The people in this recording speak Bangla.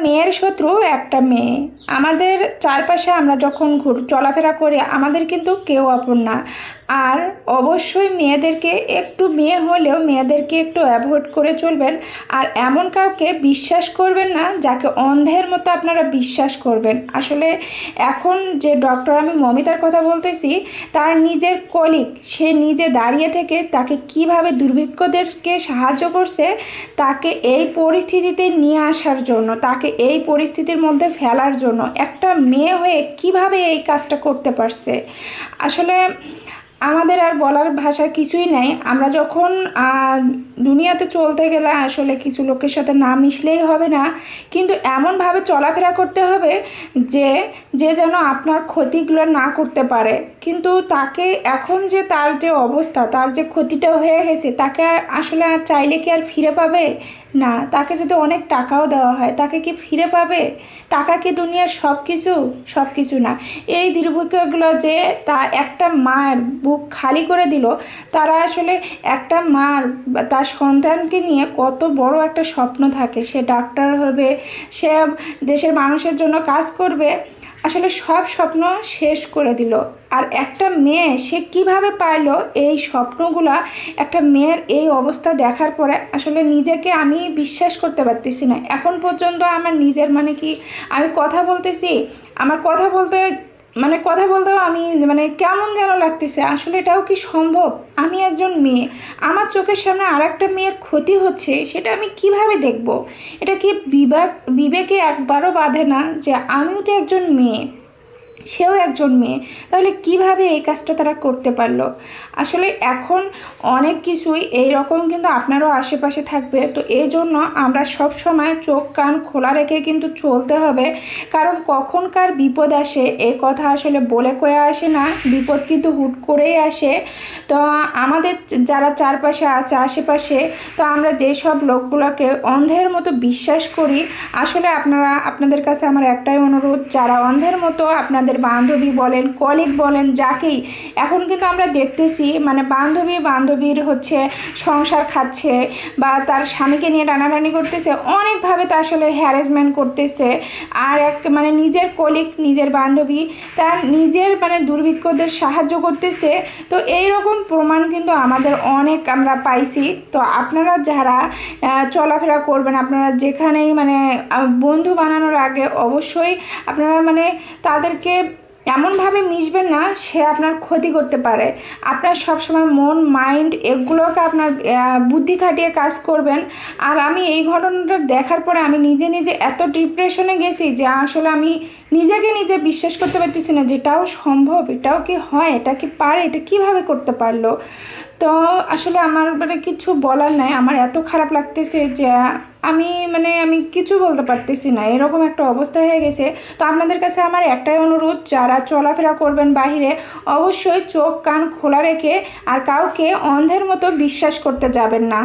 মেয়ের শত্রু একটা মেয়ে। আমাদের চারপাশে আমরা যখন চলাফেরা করি আমাদের কিন্তু কেউ আপন না। আর অবশ্যই মেয়েদেরকে একটু, মেয়ে হলেও মেয়েদেরকে একটু অ্যাভয়েড করে চলবেন। আর এমন কাউকে বিশ্বাস করবেন না যাকে অন্ধের মতো আপনারা বিশ্বাস করবেন। আসলে এখন যে ডক্টর আমি মমিতার কথা বলতেছি, তার নিজের কলিগ, সে নিজে দাঁড়িয়ে থেকে তাকে কিভাবে দুর্ভিক্ষদেরকে সাহায্য করছে, তাকে এই পরিস্থিতিতে নিয়ে আসার জন্য, তাকে এই পরিস্থিতির মধ্যে ফেলার জন্য একটা মেয়ে হয়ে কিভাবে এই কাজটা করতে পারছে। আসলে আমাদের আর বলার ভাষা কিছুই নাই। আমরা যখন দুনিয়াতে চলতে গেলে আসলে কিছু লোকের সাথে না মিশলেই হবে না, কিন্তু এমনভাবে চলাফেরা করতে হবে যে যে যেন আপনার ক্ষতিগুলো না করতে পারে। কিন্তু তাকে এখন যে তার যে অবস্থা, তার যে ক্ষতিটা হয়ে গেছে, তাকে আসলে আর চাইলে কি আর ফিরে পাবে? না। তাকে যদি অনেক টাকাও দেওয়া হয়, তাকে কি ফিরে পাবে? টাকা কি দুনিয়ার সব কিছু? সব কিছু না। এই দুর্ভিক্ষগুলো যে তা একটা মায়ের বুক খালি করে দিল, তারা আসলে একটা মার তার সন্তানকে নিয়ে কত বড় একটা স্বপ্ন থাকে, সে ডাক্তার হবে, সে দেশের মানুষের জন্য কাজ করবে, আসলে সব স্বপ্ন শেষ করে দিল। আর একটা মেয়ে সে কিভাবে পাইলো এই স্বপ্নগুলা? একটা মেয়ের এই অবস্থা দেখার পরে আসলে নিজেকে আমি বিশ্বাস করতে পারতেছি না এখন পর্যন্ত। আমার নিজের আমি কথা বলতেছি, আমার কথা বলতেও আমি কেমন যেন লাগতেছে। আসলে এটাও কি সম্ভব? আমি একজন মেয়ে, আমার চোখের সামনে আর একটা মেয়ের ক্ষতি হচ্ছে, সেটা আমি কিভাবে দেখব? এটা কি বিবেকে একবারও বাঁধে না যে আমিও তো একজন মেয়ে, সেও একজন মেয়ে, তাহলে কিভাবে এই কাজটা তারা করতে পারলো? আসলে এখন অনেক কিছুই এই রকম কিন্তু আপনারও আশেপাশে থাকবে। তো এই জন্য আমরা সব সময় চোখ কান খোলা রেখে কিন্তু চলতে হবে, কারণ কখনকার বিপদ আসে এই কথা আসলে বলে কয়ে আসে না, বিপদ কিন্তু হুট করেই আসে। তো আমাদের যারা চারপাশে আছে আশেপাশে, তো আমরা যেসব লোকগুলোকে অন্ধের মতো বিশ্বাস করি, আসলে আপনাদের কাছে আমার একটাই অনুরোধ, যারা অন্ধের মতো আপনাদের বান্ধবী বলেন, কলিগ বলেন, যাকেই এখন কিন্তু আমরা দেখতেছি বান্ধবীর হচ্ছে সংসার খাচ্ছে বা তার স্বামীকে নিয়ে টানাটানি করতেছে, অনেকভাবে তা আসলে হ্যারাসমেন্ট করতেছে। আর নিজের কলিগ, নিজের বান্ধবী তার নিজের দুর্ভিক্ষদের সাহায্য করতেছে। তো এই রকম প্রমাণ কিন্তু আমাদের অনেক আমরা পাইছি। তো আপনারা যারা চলাফেরা করবেন, আপনারা যেখানেই বন্ধু বানানোর আগে অবশ্যই আপনারা তাদেরকে এমনভাবে মিশবেন না সে আপনার ক্ষতি করতে পারে। আপনার সবসময় মন, মাইন্ড এগুলোকে আপনার বুদ্ধি খাটিয়ে কাজ করবেন। আর আমি এই ঘটনাটা দেখার পরে আমি নিজে নিজে এত ডিপ্রেশনে গেছি যে আসলে আমি নিজেকে নিজে বিশ্বাস করতে পারতেছি না যে এটাও সম্ভব, এটাও কি হয়, এটা কি পারে, এটা কিভাবে করতে পারলো। তো আসলে আমার কিছু বলার নাই, আমার এত খারাপ লাগতেছে যে আমি আমি কিছু বলতে পারতেছি না, এরকম একটা অবস্থা হয়ে গেছে। তো আপনাদের কাছে আমার একটাই অনুরোধ, যারা চলাফেরা করবেন বাহিরে, অবশ্যই চোখ কান খোলা রেখে আর কাউকে অন্ধের মতো বিশ্বাস করতে যাবেন না।